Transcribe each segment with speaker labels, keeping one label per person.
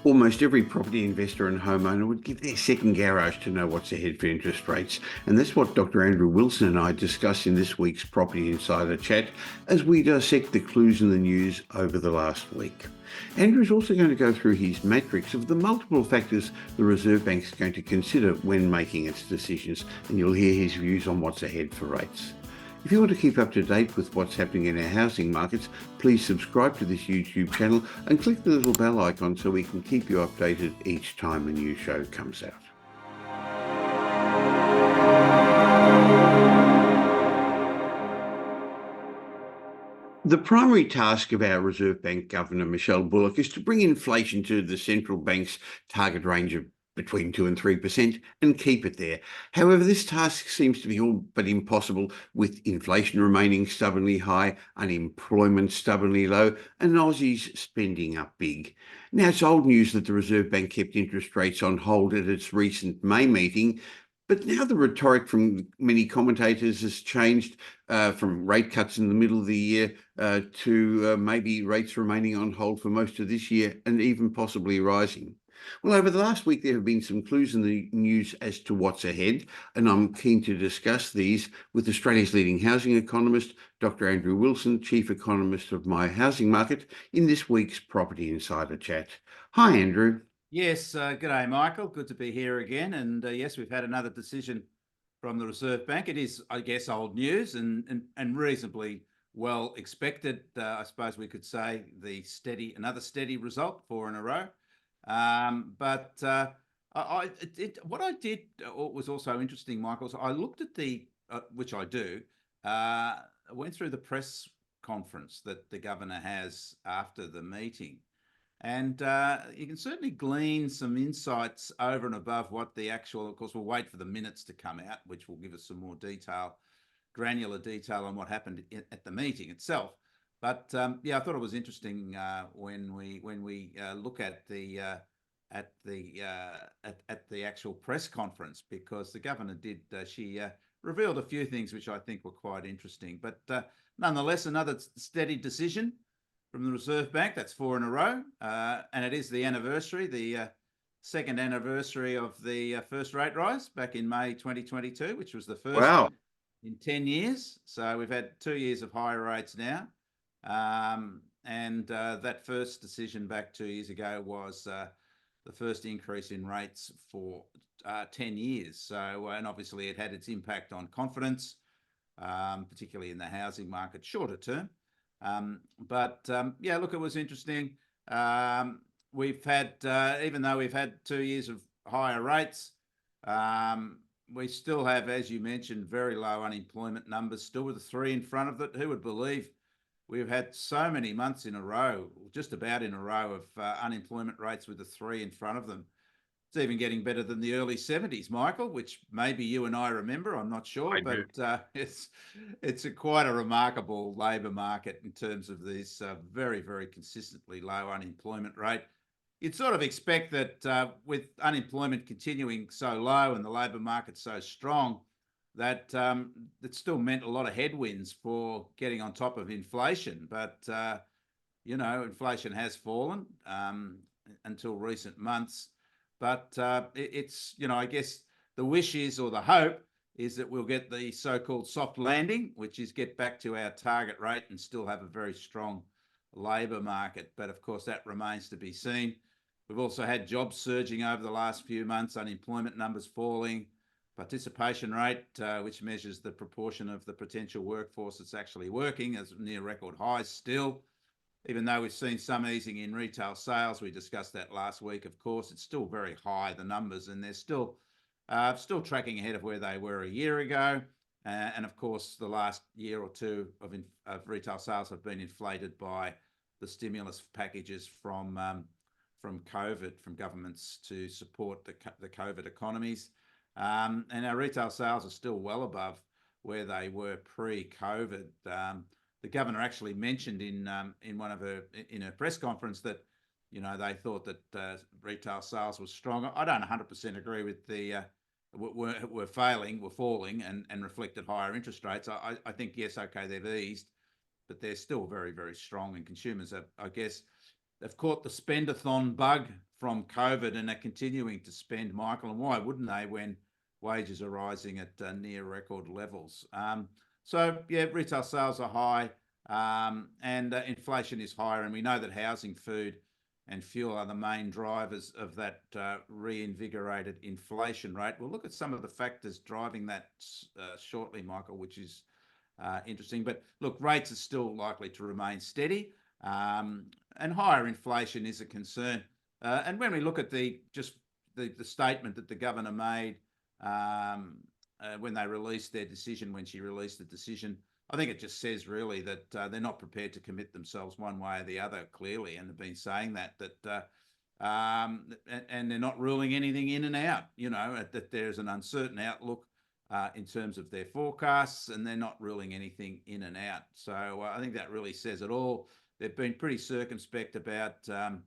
Speaker 1: Almost every property investor and homeowner would give their second garage to know what's ahead for interest rates. And that's what Dr. Andrew Wilson and I discuss in this week's Property Insider Chat as we dissect the clues in the news over the last week. Andrew's also going to go through his matrix of the multiple factors the Reserve Bank is going to consider when making its decisions, and you'll hear his views on what's ahead for rates. If you want to keep up to date with what's happening in our housing markets, please subscribe to this YouTube channel and click the little bell icon so we can keep you updated each time a new show comes out. The primary task of our Reserve Bank Governor, Michelle Bullock, is to bring inflation to the central bank's target range of between 2 and 3% and keep it there. However, this task seems to be all but impossible, with inflation remaining stubbornly high, unemployment stubbornly low, and Aussies spending up big. Now, it's old news that the Reserve Bank kept interest rates on hold at its recent May meeting, but now the rhetoric from many commentators has changed from rate cuts in the middle of the year to maybe rates remaining on hold for most of this year and even possibly rising. Well, over the last week, there have been some clues in the news as to what's ahead, and I'm keen to discuss these with Australia's leading housing economist, Dr. Andrew Wilson, Chief Economist of My Housing Market, in this week's Property Insider Chat. Hi, Andrew.
Speaker 2: Yes, g'day, Michael. Good to be here again. And yes, we've had another decision from the Reserve Bank. It is, I guess, old news and reasonably well expected. I suppose we could say another steady result, 4 in a row. What I did was also interesting, Michael. So I looked at which I do, went through the press conference that the governor has after the meeting. And you can certainly glean some insights over and above what the actual, of course, we'll wait for the minutes to come out, which will give us some more granular detail on what happened at the meeting itself. But yeah, I thought it was interesting when we look at the actual press conference, because the governor she revealed a few things which I think were quite interesting. But nonetheless, another steady decision from the Reserve Bank. That's 4 in a row, and it is the anniversary, the second anniversary of the first rate rise back in May 2022, which was the first in 10 years. So we've had 2 years of higher rates now. That first decision back 2 years ago was the first increase in rates for 10 years. So, and obviously it had its impact on confidence, particularly in the housing market shorter term. Yeah, look, it was interesting. We've had, even though we've had 2 years of higher rates, we still have, as you mentioned, very low unemployment numbers, still with a 3 in front of it. Who would believe we've had so many months in a row, just about in a row, of unemployment rates with a 3 in front of them? It's even getting better than the early 70s, Michael, which maybe you and I remember. I'm not sure, but it's quite a remarkable labour market in terms of this very, very consistently low unemployment rate. You'd sort of expect that with unemployment continuing so low and the labour market so strong, that it still meant a lot of headwinds for getting on top of inflation. But, inflation has fallen until recent months. But it's, I guess the wish is, or the hope is, that we'll get the so-called soft landing, which is get back to our target rate and still have a very strong labour market. But of course, that remains to be seen. We've also had jobs surging over the last few months, unemployment numbers falling, participation rate, which measures the proportion of the potential workforce that's actually working, is near record highs still. Even though we've seen some easing in retail sales, we discussed that last week, of course, it's still very high, the numbers, and they're still tracking ahead of where they were a year ago. And of course, the last year or two of retail sales have been inflated by the stimulus packages from COVID, from governments to support the COVID economies. And our retail sales are still well above where they were pre-COVID. The governor actually mentioned in her press conference that they thought that retail sales was strong. I don't 100% agree with were falling and reflected higher interest rates. I think, yes, okay, they've eased, but they're still very, very strong, and consumers have, I guess, they've caught the spend-a-thon bug from COVID and are continuing to spend, Michael. And why wouldn't they when wages are rising at near record levels? So yeah, retail sales are high, and inflation is higher. And we know that housing, food, and fuel are the main drivers of that reinvigorated inflation rate. We'll look at some of the factors driving that shortly, Michael, which is interesting. But look, rates are still likely to remain steady, and higher inflation is a concern. And when we look at the statement that the governor made when they released their decision, when she released the decision, I think it just says really that they're not prepared to commit themselves one way or the other, clearly, and have been saying that and they're not ruling anything in and out. That there's an uncertain outlook in terms of their forecasts, and they're not ruling anything in and out. So I think that really says it all. They've been pretty circumspect about the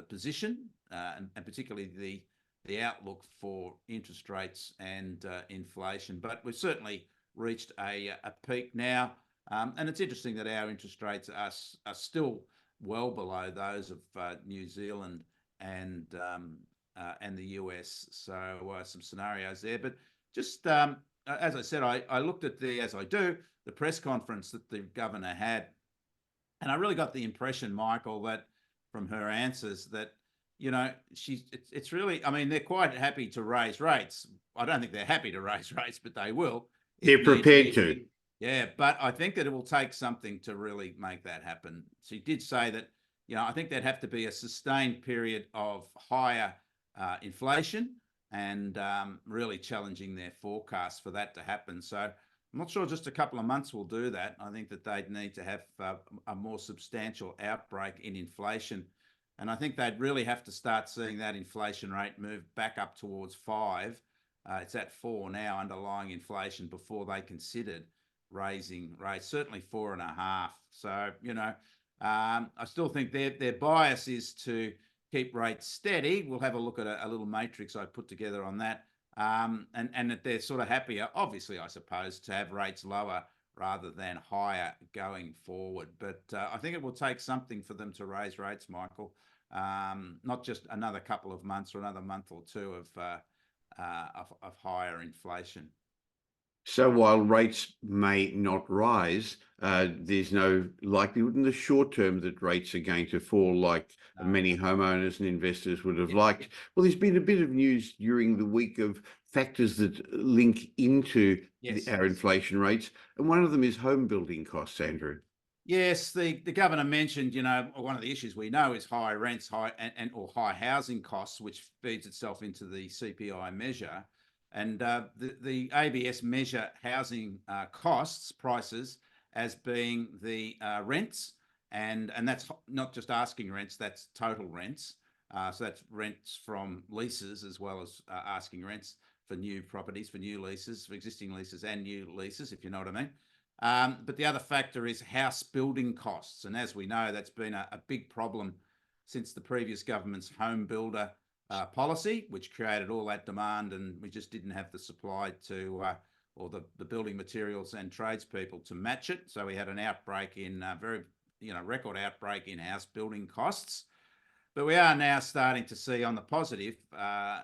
Speaker 2: position and particularly the outlook for interest rates and inflation. But we've certainly reached a peak now, and it's interesting that our interest rates are still well below those of New Zealand and the US. So some scenarios there, but just as I said, I looked at the press conference that the governor had, and I really got the impression, Michael, that from her answers that it's really, I mean, they're quite happy to raise rates. I don't think they're happy to raise rates, but they will.
Speaker 1: They're prepared to.
Speaker 2: Yeah, but I think that it will take something to really make that happen. She did say that, I think there'd have to be a sustained period of higher inflation and really challenging their forecast for that to happen. So I'm not sure just a couple of months will do that. I think that they'd need to have a more substantial outbreak in inflation. And I think they'd really have to start seeing that inflation rate move back up towards 5. It's at 4 now, underlying inflation, before they considered raising rates, certainly 4.5. So, I still think their bias is to keep rates steady. We'll have a look at a little matrix I put together on that. And that they're sort of happier, obviously, I suppose, to have rates lower rather than higher going forward. But I think it will take something for them to raise rates, Michael, not just another couple of months or another month or two of higher inflation.
Speaker 1: So while rates may not rise, there's no likelihood in the short term that rates are going to fall like many homeowners and investors would have liked. Well, there's been a bit of news during the week of factors that link into our inflation rates, and one of them is home building costs, Andrew.
Speaker 2: Yes, the governor mentioned, one of the issues we know is high rents, or high housing costs, which feeds itself into the CPI measure. And the ABS measure housing costs, prices, as being the rents, and that's not just asking rents, that's total rents. So that's rents from leases as well as asking rents for new properties, for new leases, for existing leases and new leases, if you know what I mean. But the other factor is house building costs. And as we know, that's been a big problem since the previous government's home builder policy, which created all that demand, and we just didn't have the supply to, or the building materials and tradespeople to match it. So we had an outbreak in record outbreak in house building costs. But we are now starting to see on the positive, a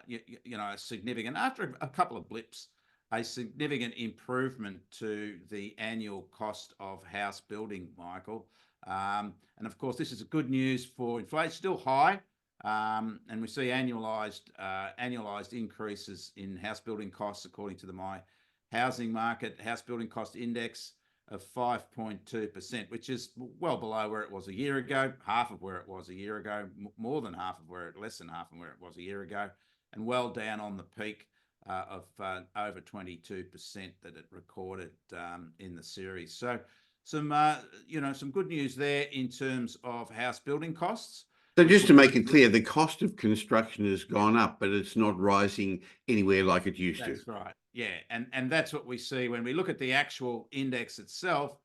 Speaker 2: significant, after a couple of blips, a significant improvement to the annual cost of house building, Michael. And of course, this is good news for inflation, still high. And we see annualized increases in house building costs, according to the My Housing Market House Building Cost Index, of 5.2%, which is well below where it was a year ago, half of where it was a year ago, less than half of where it was a year ago, and well down on the peak of over 22% that it recorded in the series. So some good news there in terms of house building costs.
Speaker 1: So just to make it clear, the cost of construction has gone up, but it's not rising anywhere like it used to.
Speaker 2: That's right. Yeah, and that's what we see when we look at the actual index itself.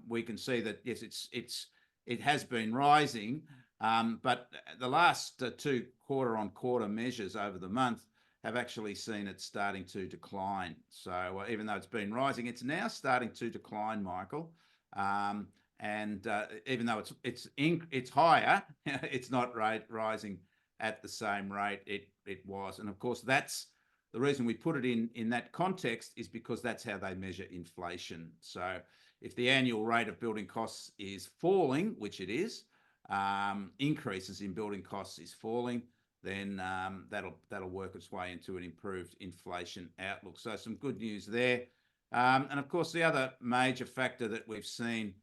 Speaker 2: We can see that yes, it has been rising, but the last two quarter-on-quarter measures over the month have actually seen it starting to decline. So even though it's been rising, it's now starting to decline, Michael. and even though it's higher, it's not rising at the same rate it was. And of course, that's the reason we put it in that context, is because that's how they measure inflation. So if the annual rate of building costs is falling, which it is, increases in building costs is falling, then that'll work its way into an improved inflation outlook. So some good news there. And of course, the other major factor that we've seen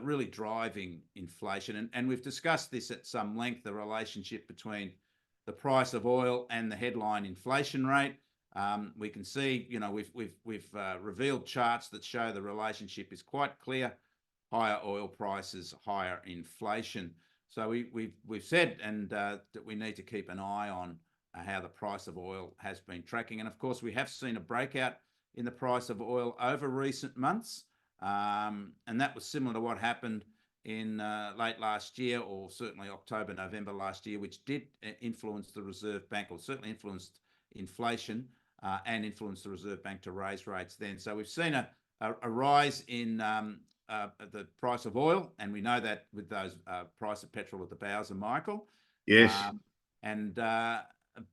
Speaker 2: really driving inflation, and we've discussed this at some length, the relationship between the price of oil and the headline inflation rate. We can see, we've revealed charts that show the relationship is quite clear. Higher oil prices, higher inflation. So we've said that we need to keep an eye on how the price of oil has been tracking. And of course, we have seen a breakout in the price of oil over recent months. And that was similar to what happened in late last year, or certainly October, November last year, which did influence the Reserve Bank, or certainly influenced inflation and influenced the Reserve Bank to raise rates then. So we've seen a rise in the price of oil, and we know that with those price of petrol at the Bowser, Michael.
Speaker 1: Yes.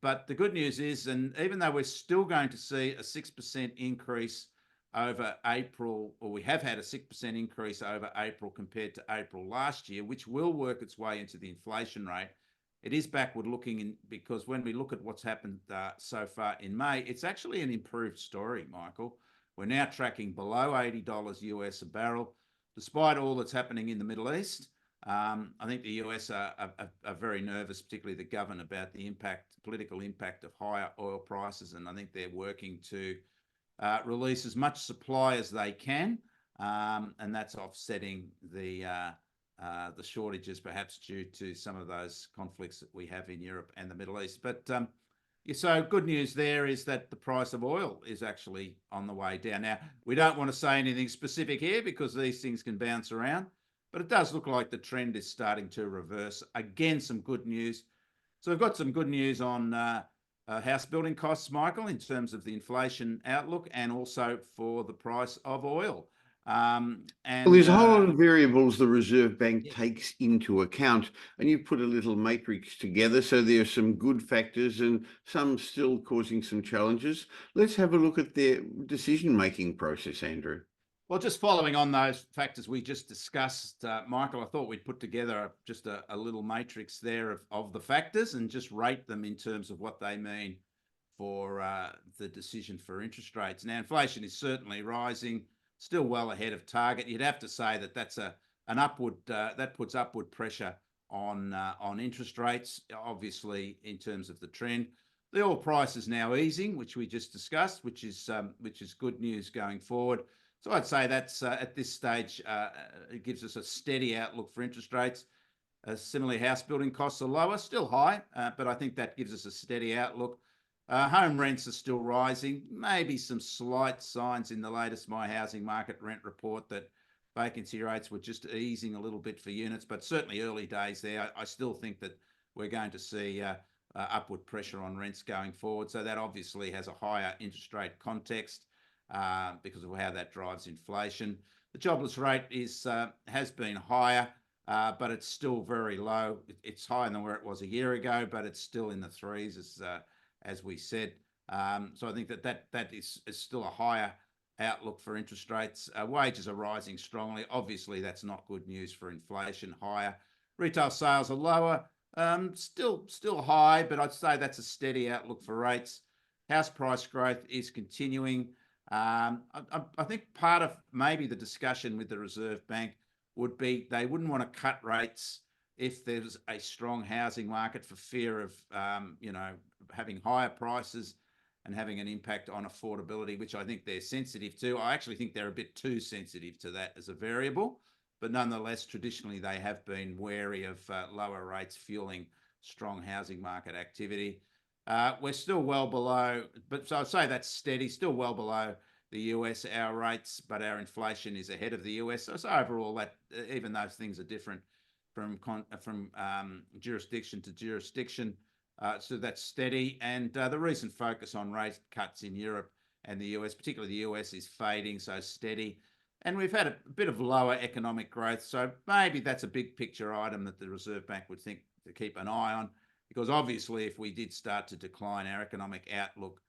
Speaker 2: But the good news is, and even though we're still going to see a 6% increase over April, or we have had a 6% increase over April compared to April last year, which will work its way into the inflation rate, it is backward looking, because when we look at what's happened so far in May, it's actually an improved story, Michael. We're now tracking below $80 US a barrel, despite all that's happening in the Middle East. I think the US are very nervous, particularly the government, about the political impact of higher oil prices, and I think they're working to release as much supply as they can, and that's offsetting the shortages, perhaps due to some of those conflicts that we have in Europe and the Middle East. But so good news there is that the price of oil is actually on the way down. Now, we don't want to say anything specific here because these things can bounce around, but it does look like the trend is starting to reverse. Again, some good news. So we've got some good news on house building costs, Michael, in terms of the inflation outlook, and also for the price of oil.
Speaker 1: Well, there's a whole lot of variables the Reserve Bank takes into account, and you put a little matrix together, so there are some good factors and some still causing some challenges. Let's have a look at their decision-making process, Andrew.
Speaker 2: Well, just following on those factors we just discussed, Michael, I thought we'd put together just a little matrix there of the factors and just rate them in terms of what they mean for the decision for interest rates. Now, inflation is certainly rising, still well ahead of target. You'd have to say that that's an upward that puts upward pressure on interest rates, obviously, in terms of the trend. The oil price is now easing, which we just discussed, which is good news going forward. So I'd say that's at this stage, it gives us a steady outlook for interest rates. Similarly, house building costs are lower, still high, but I think that gives us a steady outlook. Home rents are still rising, maybe some slight signs in the latest My Housing Market Rent report that vacancy rates were just easing a little bit for units, but certainly early days there. I still think that we're going to see upward pressure on rents going forward. So that obviously has a higher interest rate context because of how that drives inflation. The jobless rate has been higher, but it's still very low. It's higher than where it was a year ago, but it's still in the threes, as we said. So I think that is still a higher outlook for interest rates. Wages are rising strongly. Obviously, that's not good news for inflation. Higher retail sales are lower, still high, but I'd say that's a steady outlook for rates. House price growth is continuing. I think part of maybe the discussion with the Reserve Bank would be they wouldn't want to cut rates if there's a strong housing market, for fear of having higher prices and having an impact on affordability, which I think they're sensitive to. I actually think they're a bit too sensitive to that as a variable, but nonetheless, traditionally they have been wary of lower rates fueling strong housing market activity. We're still well below, so I'd say that's steady, still well below the US, our rates, but our inflation is ahead of the US. So overall, that even those things are different from jurisdiction to jurisdiction, so that's steady. And the recent focus on rate cuts in Europe and the US, particularly the US, is fading, so steady. and we've had a bit of lower economic growth. So maybe that's a big picture item that the Reserve Bank would think to keep an eye on, because obviously if we did start to decline, our economic outlook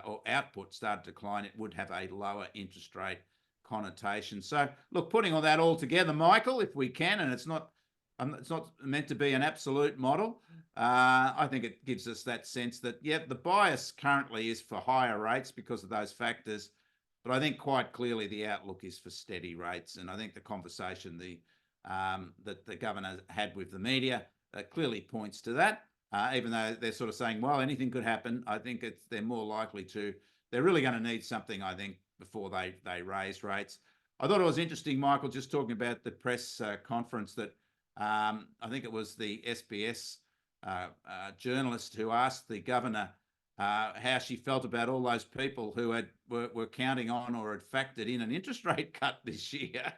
Speaker 2: or output start to decline, it would have a lower interest rate connotation. So look, putting all that all together, Michael, if we can, and it's not meant to be an absolute model. I think it gives us that sense that, yeah, the bias currently is for higher rates because of those factors. But I think quite clearly the outlook is for steady rates. And I think the conversation that the governor had with the media clearly points to that. Even though they're sort of saying, well, anything could happen, I think they're more likely to. They're really going to need something, I think, before they raise rates. I thought it was interesting, Michael, just talking about the press conference that I think it was the SBS journalist who asked the governor how she felt about all those people who were counting on or had factored in an interest rate cut this year.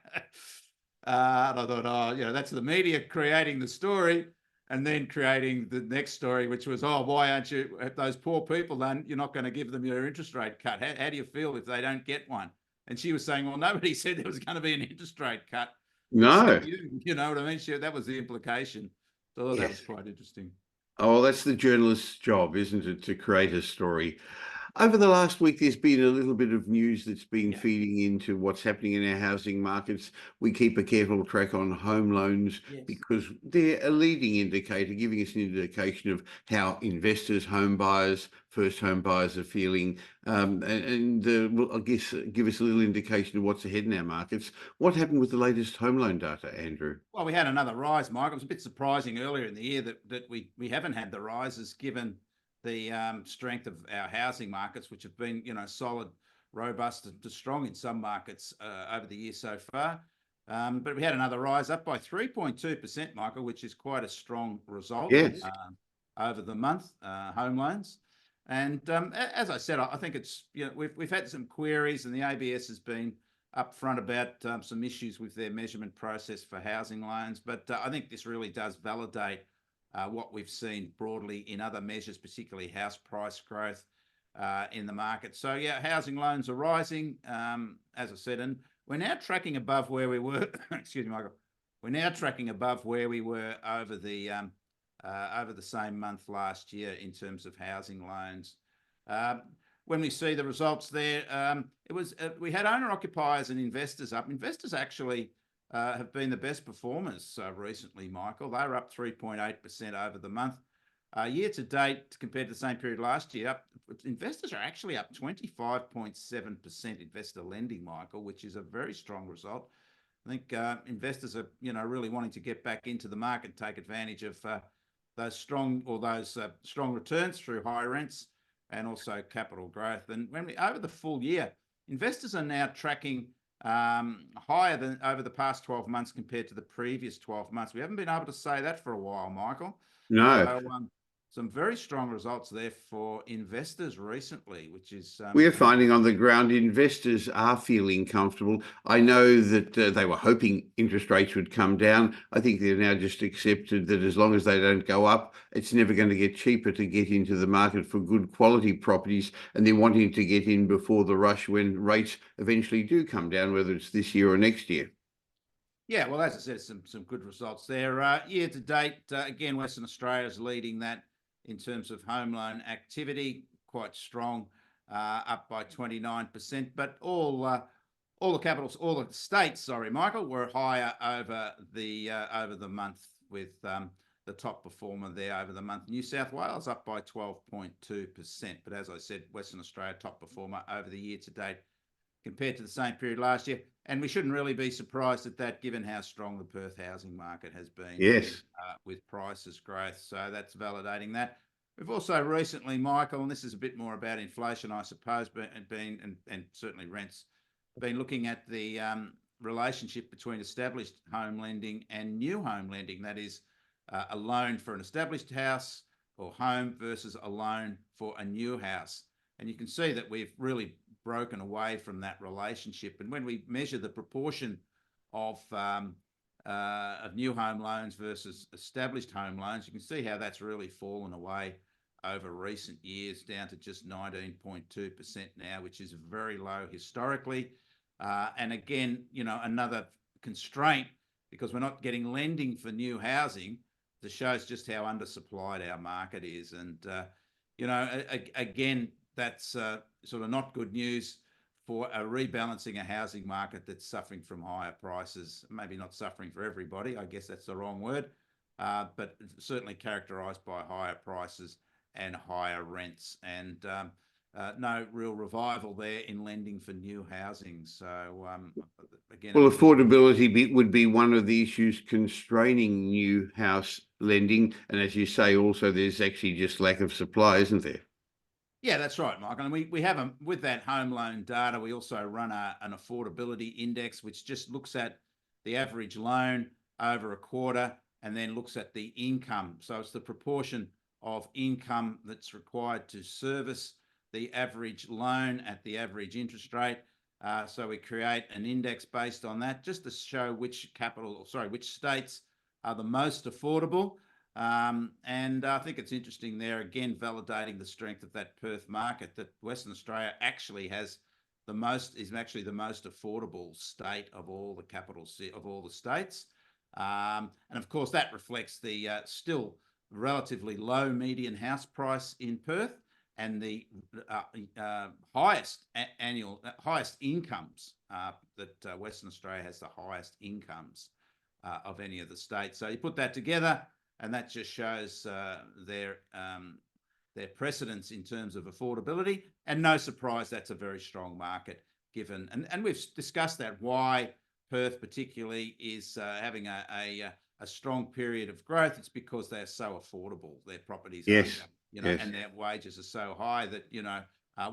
Speaker 2: And I thought, oh, that's the media creating the story and then creating the next story, which was, oh, why aren't you, those poor people, then you're not going to give them your interest rate cut. How do you feel if they don't get one? And she was saying, well, nobody said there was going to be an interest rate cut.
Speaker 1: No.
Speaker 2: You know what I mean? That was the implication. So I thought that was
Speaker 1: Yes.
Speaker 2: quite interesting.
Speaker 1: Oh, that's the journalist's job, isn't it, to create a story? Over the last week, there's been a little bit of news that's been feeding into what's happening in our housing markets. We keep a careful track on home loans because they're a leading indicator, giving us an indication of how investors, home buyers, first home buyers are feeling, will, I guess, give us a little indication of what's ahead in our markets. What happened with the latest home loan data, Andrew?
Speaker 2: Well, we had another rise, Mike. It was a bit surprising earlier in the year that we haven't had the rises given the strength of our housing markets, which have been, solid, robust to strong in some markets over the year so far. But we had another rise up by 3.2%, Michael, which is quite a strong result
Speaker 1: Yes.
Speaker 2: over the month, home loans. And as I said, I think it's, we've had some queries and the ABS has been upfront about some issues with their measurement process for housing loans. But I think this really does validate what we've seen broadly in other measures, particularly house price growth in the market. So, yeah, housing loans are rising, as I said, and we're now tracking above where we were. Excuse me, Michael. We're now tracking above where we were over the same month last year in terms of housing loans. When we see the results there, we had owner occupiers and investors up. Investors actually have been the best performers recently, Michael. They were up 3.8% over the month. Year to date, compared to the same period last year, investors are actually up 25.7% investor lending, Michael, which is a very strong result. I think investors are, really wanting to get back into the market, take advantage of those strong returns through high rents and also capital growth. And over the full year, investors are now tracking higher than over the past 12 months compared to the previous 12 months. We haven't been able to say that for a while, Michael.
Speaker 1: No.
Speaker 2: So, some very strong results there for investors recently, which is...
Speaker 1: We are finding on the ground investors are feeling comfortable. I know that they were hoping interest rates would come down. I think they've now just accepted that as long as they don't go up, it's never going to get cheaper to get into the market for good quality properties. And they're wanting to get in before the rush when rates eventually do come down, whether it's this year or next year.
Speaker 2: Yeah, well, as I said, some good results there. Year to date, again, Western Australia is leading that in terms of home loan activity, quite strong, up by 29%. But all the states, sorry, Michael, were higher over the month, with the top performer there over the month, New South Wales, up by 12.2%. But as I said, Western Australia top performer over the year to date compared to the same period last year. And we shouldn't really be surprised at that, given how strong the Perth housing market has been.
Speaker 1: Yes.
Speaker 2: With prices growth. So that's validating that. We've also recently, Michael, and this is a bit more about inflation, I suppose, and certainly rents, been looking at the relationship between established home lending and new home lending. That is a loan for an established house or home versus a loan for a new house. And you can see that we've really broken away from that relationship. And when we measure the proportion of new home loans versus established home loans, you can see how that's really fallen away over recent years, down to just 19.2% now, which is very low historically. And again, another constraint, because we're not getting lending for new housing, that shows just how undersupplied our market is. And, again, that's sort of not good news for rebalancing a housing market that's suffering from higher prices. Maybe not suffering for everybody, I guess that's the wrong word, but certainly characterised by higher prices and higher rents, and no real revival there in lending for new housing. So again,
Speaker 1: Well, affordability would be one of the issues constraining new house lending. And as you say, also there's actually just lack of supply, isn't there?
Speaker 2: yeah, that's right, Michael. And we have with that home loan data, we also run an affordability index, which just looks at the average loan over a quarter and then looks at the income. So it's the proportion of income that's required to service the average loan at the average interest rate. So we create an index based on that, just to show which states are the most affordable. And I think it's interesting there, again, validating the strength of that Perth market, that Western Australia actually is actually the most affordable state of all the states. And of course, that reflects the still relatively low median house price in Perth, and the highest incomes, that Western Australia has the highest incomes of any of the states. So you put that together, and that just shows their precedence in terms of affordability. And no surprise, that's a very strong market, given, and we've discussed that, why Perth particularly is having a strong period of growth. It's because they're so affordable. Their properties
Speaker 1: Yes.
Speaker 2: are,
Speaker 1: Yes.
Speaker 2: and their wages are so high that,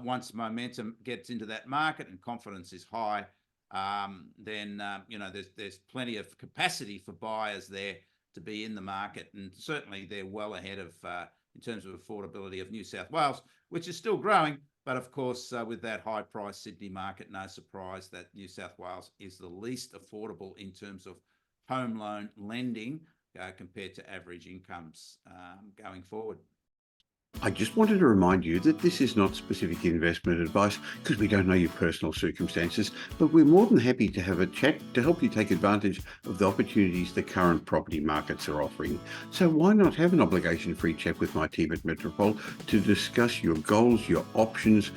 Speaker 2: once momentum gets into that market and confidence is high, then there's plenty of capacity for buyers there to be in the market. And certainly they're well ahead of, in terms of affordability, of New South Wales, which is still growing. But of course, with that high price Sydney market, no surprise that New South Wales is the least affordable in terms of home loan lending compared to average incomes going forward.
Speaker 1: I just wanted to remind you that this is not specific investment advice, because we don't know your personal circumstances, but we're more than happy to have a chat to help you take advantage of the opportunities the current property markets are offering. So why not have an obligation-free chat with my team at Metropole to discuss your goals, your options?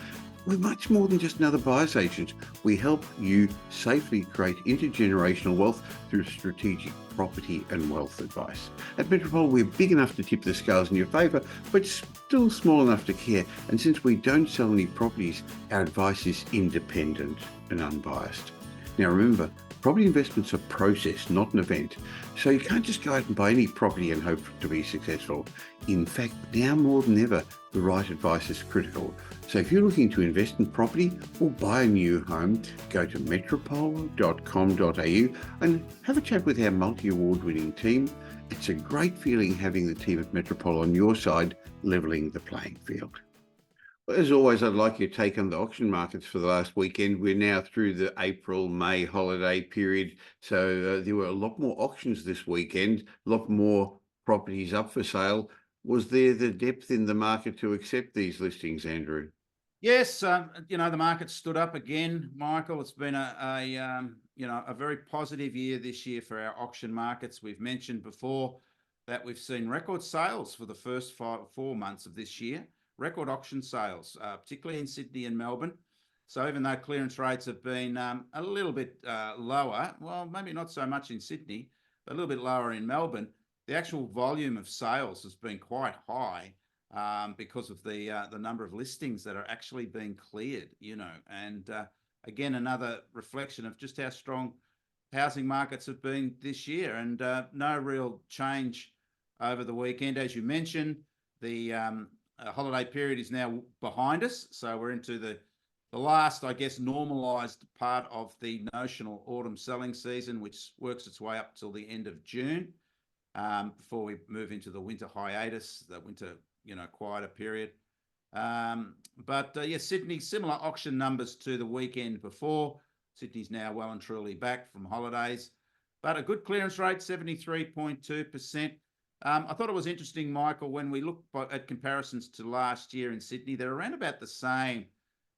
Speaker 1: We're much more than just another buyer's agent. We help you safely create intergenerational wealth through strategic property and wealth advice. At Metropole, we're big enough to tip the scales in your favour, but still small enough to care. And since we don't sell any properties, our advice is independent and unbiased. Now remember, property investment's a process, not an event. So you can't just go out and buy any property and hope to be successful. In fact, now more than ever, the right advice is critical. So if you're looking to invest in property or buy a new home, go to metropole.com.au and have a chat with our multi-award-winning team. It's a great feeling having the team at Metropole on your side, levelling the playing field. Well, as always, I'd like your take on the auction markets for the last weekend. We're now through the April-May holiday period, so there were a lot more auctions this weekend, a lot more properties up for sale. Was there the depth in the market to accept these listings, Andrew?
Speaker 2: Yes, the market stood up again, Michael. It's been a very positive year this year for our auction markets. We've mentioned before that we've seen record sales for the first 4 months of this year, record auction sales, particularly in Sydney and Melbourne. So even though clearance rates have been a little bit lower, well, maybe not so much in Sydney, but a little bit lower in Melbourne, the actual volume of sales has been quite high, because of the number of listings that are actually being cleared, and again, another reflection of just how strong housing markets have been this year, and no real change over the weekend. As you mentioned, the holiday period is now behind us, so we're into the last, I guess, normalised part of the notional autumn selling season, which works its way up till the end of June, before we move into the winter hiatus, the winter quieter period. But Sydney, similar auction numbers to the weekend before. Sydney's now well and truly back from holidays, but a good clearance rate, 73.2%. I thought it was interesting, Michael, when we look at comparisons to last year in Sydney, they're around about the same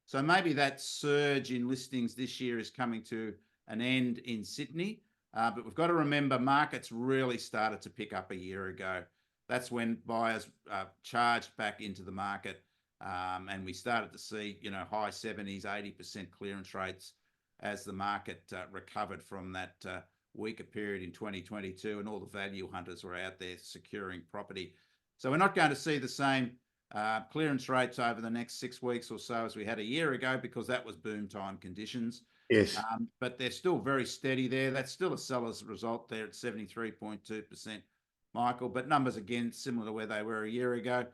Speaker 2: So maybe that surge in listings this year is coming to an end in Sydney. But we've got to remember markets really started to pick up a year ago. That's when buyers charged back into the market. And we started to see, high 70s, 80% clearance rates as the market recovered from that weaker period in 2022, and all the value hunters were out there securing property. So we're not going to see the same clearance rates over the next 6 weeks or so as we had a year ago, because that was boom time conditions.
Speaker 1: Yes.
Speaker 2: But they're still very steady there. That's still a seller's result there at 73.2%, Michael. But numbers, again, similar to where they were a year ago.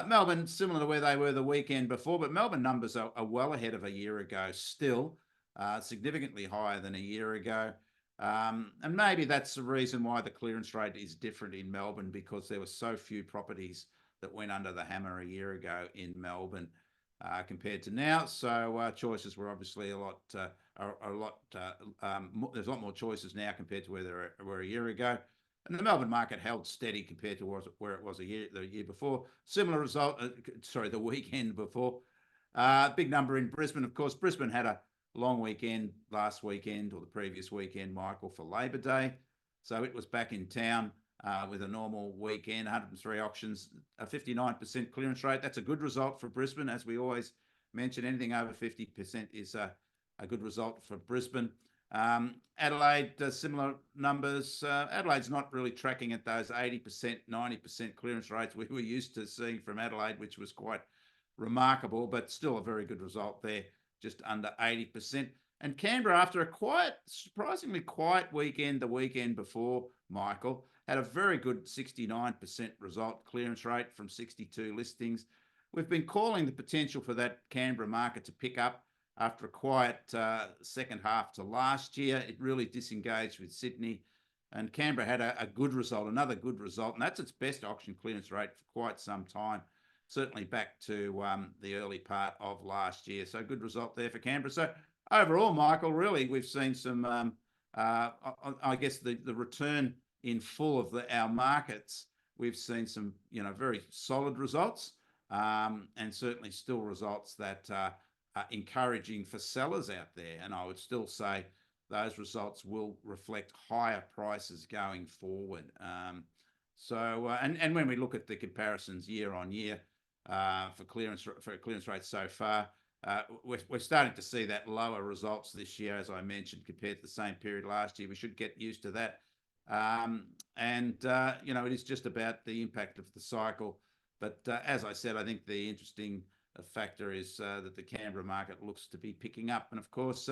Speaker 2: Melbourne, similar to where they were the weekend before, but Melbourne numbers are well ahead of a year ago still, significantly higher than a year ago. And maybe that's the reason why the clearance rate is different in Melbourne, because there were so few properties that went under the hammer a year ago in Melbourne compared to now. So choices were obviously a lot. There's a lot more choices now compared to where there were a year ago. And the Melbourne market held steady compared to where it was the year before. Similar result, the weekend before. Big number in Brisbane, of course. Brisbane had a long weekend last weekend, or the previous weekend, Michael, for Labor Day. So it was back in town with a normal weekend, 103 auctions, a 59% clearance rate. That's a good result for Brisbane. As we always mention, anything over 50% is a good result for Brisbane. Adelaide, similar numbers. Adelaide's not really tracking at those 80%, 90% clearance rates we were used to seeing from Adelaide, which was quite remarkable, but still a very good result there, just under 80%. And Canberra, after a surprisingly quiet weekend the weekend before, Michael, had a very good 69% result clearance rate from 62 listings. We've been calling the potential for that Canberra market to pick up after a quiet second half to last year. It really disengaged with Sydney, and Canberra had a good result, another good result, and that's its best auction clearance rate for quite some time, certainly back to the early part of last year. So good result there for Canberra. So overall, Michael, really we've seen some, I guess, the return in full of our markets. We've seen some, very solid results, and certainly still results that are encouraging for sellers out there. And I would still say those results will reflect higher prices going forward. And when we look at the comparisons year on year for clearance rates so far, we're starting to see that lower results this year, as I mentioned, compared to the same period last year. We should get used to that. It is just about the impact of the cycle. But as I said, I think the interesting factor is that the Canberra market looks to be picking up. And of course,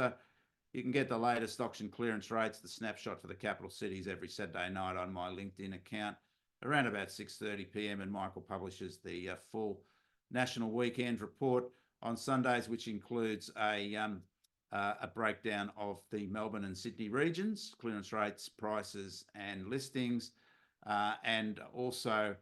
Speaker 2: you can get the latest auction clearance rates, the snapshot for the capital cities, every Saturday night on my LinkedIn account around about 6:30 p.m. And Michael publishes the full national weekend report on Sundays, which includes a breakdown of the Melbourne and Sydney regions, clearance rates, prices and listings. And also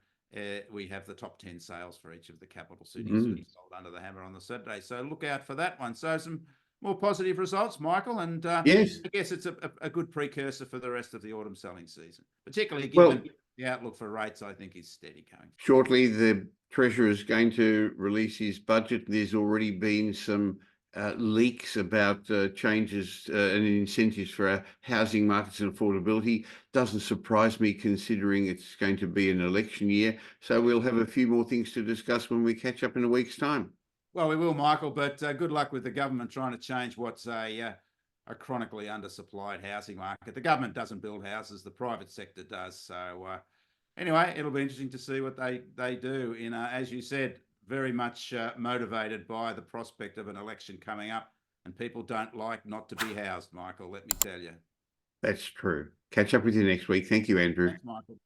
Speaker 2: we have the top 10 sales for each of the capital cities sold under the hammer on the Saturday. So look out for that one. So some more positive results, Michael. And
Speaker 1: Yes.
Speaker 2: I guess it's a good precursor for the rest of the autumn selling season, particularly given the outlook for rates, I think, is steady going.
Speaker 1: Shortly, the Treasurer is going to release his budget. There's already been some leaks about changes and incentives for our housing markets and affordability. Doesn't surprise me, considering it's going to be an election year. So we'll have a few more things to discuss when we catch up in a week's time.
Speaker 2: Well, we will, Michael, but good luck with the government trying to change what's a chronically undersupplied housing market. The government doesn't build houses, the private sector does. So anyway, it'll be interesting to see what they do in, as you said, very much motivated by the prospect of an election coming up, and people don't like not to be housed, Michael, let me tell you.
Speaker 1: That's true. Catch up with you next week. Thank you, Andrew.
Speaker 2: Thanks, Michael.